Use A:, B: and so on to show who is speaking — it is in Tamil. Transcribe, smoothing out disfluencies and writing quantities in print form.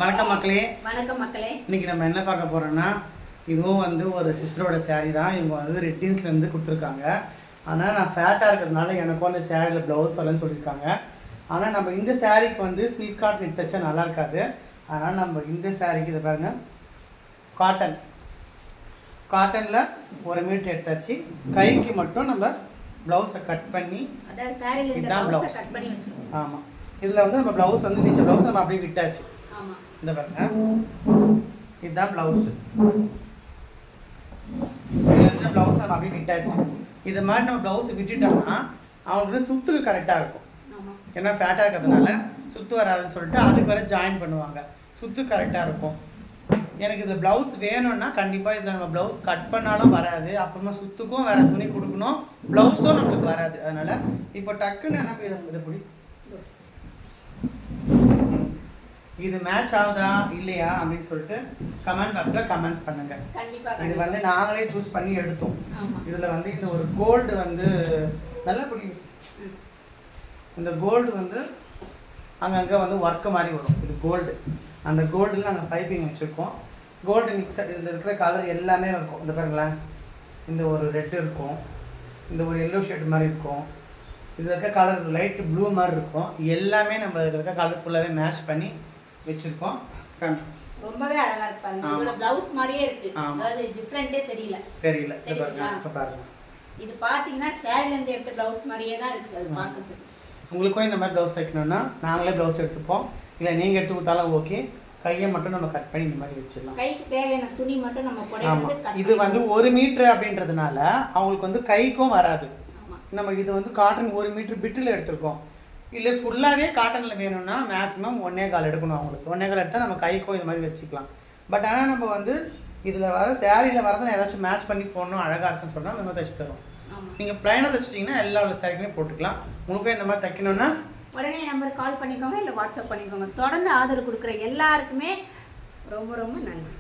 A: வணக்கம் மக்களே.
B: வணக்கம் மக்களே.
A: இன்னைக்கு நம்ம என்ன பார்க்க போறோம்னா, இதுவும் வந்து ஒரு சிஸ்டரோட சாரீ தான். இவங்க வந்து ரெட்டின்ஸ்ல இருந்து கொடுத்துருக்காங்க. ஆனால் நான் ஃபேட்டாக இருக்கிறதுனால எனக்கும் அந்த சாரியில் ப்ளவுஸ் வரலன்னு சொல்லியிருக்காங்க. ஆனால் நம்ம இந்த சாரீக்கு வந்து சில்க் காட்டன் எடுத்து வச்சா நல்லா இருக்காது. அதனால் நம்ம இந்த சாரீக்கு இதை பாருங்க, காட்டனில் 1 மீட்டர் எடுத்தாச்சு. கைக்கு மட்டும் நம்ம ப்ளவுஸை கட் பண்ணி
B: இதுதான் ப்ளவுஸ் கட் பண்ணி வச்சிருக்கோம்.
A: ஆமாம், இதில் வந்து நம்ம ப்ளவுஸ் வந்து நீச்ச ப்ளவுஸ் நம்ம அப்படியே விட்டாச்சு. இந்த பாருங்க, இதுதான் ப்ளவுஸு. இந்த ப்ளவுஸ் நம்ம அப்படியே விட்டாச்சு. இது மாதிரி நம்ம ப்ளவுஸ் விட்டுட்டோம்னா அவங்களுக்கு சுத்துக்கு கரெக்டாக இருக்கும். ஏன்னா ஃபேட்டாக இருக்கிறதுனால சுத்து வராதுன்னு சொல்லிட்டு அதுக்கு வர ஜாயின் பண்ணுவாங்க. சுத்து கரெக்டாக இருக்கும். எனக்கு இந்த ப்ளவுஸ் வேணும்னா கண்டிப்பாக இதில் நம்ம ப்ளவுஸ் கட் பண்ணாலும் வராது. அப்புறமா சுத்துக்கும் வேறு துணி கொடுக்கணும், ப்ளவுஸும் நம்மளுக்கு வராது. அதனால் இப்போ டக்குன்னு என்ன இதை பிடி, இது மேட்ச் ஆகுதா இல்லையா அப்படின்னு சொல்லிட்டு கமெண்ட் பாக்ஸில் கமெண்ட்ஸ் பண்ணுங்க. இது வந்து நாங்களே சூஸ் பண்ணி எடுத்தோம். இதில் வந்து இந்த ஒரு கோல்டு வந்து நல்லா பிடிக்கும். இந்த கோல்டு வந்து அங்கங்கே வந்து ஒர்க்கு மாதிரி வரும். இது கோல்டு. அந்த கோல்டில் நாங்கள் பைப்பிங் வச்சுருக்கோம். Gold mixed. இதில் இருக்கிற கலர் எல்லாமே இருக்கும். இந்த பாருங்களேன், இந்த ஒரு ரெட்டு இருக்கும், இந்த ஒரு எல்லோ ஷேட் மாதிரி இருக்கும், இதில் இருக்க கலர் லைட் ப்ளூ மாதிரி இருக்கும். எல்லாமே நம்ம இதில் இருக்க கலர் ஃபுல்லாகவே மேட்ச் பண்ணி வச்சிருக்கோம்.
B: ரொம்பவே அழகா இருக்கு. இதோட ப்ளவுஸ் மாதிரியே இருக்கு. அதாவது டிஃபரண்டே தெரியல.
A: இப்ப பாருங்க,
B: இது பாத்தீங்கன்னா சாரில இருந்து எடுத்த ப்ளவுஸ் மாதிரியே தான் இருக்கு. அது பார்க்கிறதுக்கு
A: உங்களுக்கும் இந்த மாதிரி ப்ளவுஸ் தைக்கணும்னா நாங்களே ப்ளவுஸ் எடுத்துப்போம். இல்லை நீங்கள் எடுத்து கொடுத்தாலும் ஓகே. கையை மட்டும் நம்ம கட் பண்ணி இந்த மாதிரி வச்சிடலாம்.
B: கைக்கு தேவையான துணி மட்டும் நம்ம புடவை.
A: இது வந்து 1 மீட்டர் அப்படின்றதுனால அவங்களுக்கு வந்து கைக்கும் வராது. நம்ம இது வந்து காட்டன் 1 மீட்டர் பிட்டில் எடுத்திருக்கோம். இல்லை ஃபுல்லாகவே காட்டனில் வேணும்னா மேக்ஸிமம் 1.25 எடுக்கணும். அவங்களுக்கு 1.25 எடுத்தால் நம்ம கைக்கும் இது மாதிரி வச்சுக்கலாம். பட் ஆனால் நம்ம வந்து இதில் வர சேரீயில் வரதை ஏதாச்சும் மேட்ச் பண்ணி போடணும், அழகாக இருக்குன்னு சொன்னால் நம்ம தைச்சி தரோம். நீங்கள் ப்ளைனாக தைச்சிட்டிங்கன்னா எல்லா சேரீக்குமே போட்டுக்கலாம். உங்களுக்கும் இந்த மாதிரி தைக்கணும்னா
B: உடனே நம்பருக்கு கால் பண்ணிக்கோங்க, இல்லை வாட்ஸ்அப் பண்ணிக்கோங்க. தொடர்ந்து ஆதரவு கொடுக்குற எல்லாருக்குமே ரொம்ப ரொம்ப நன்றி.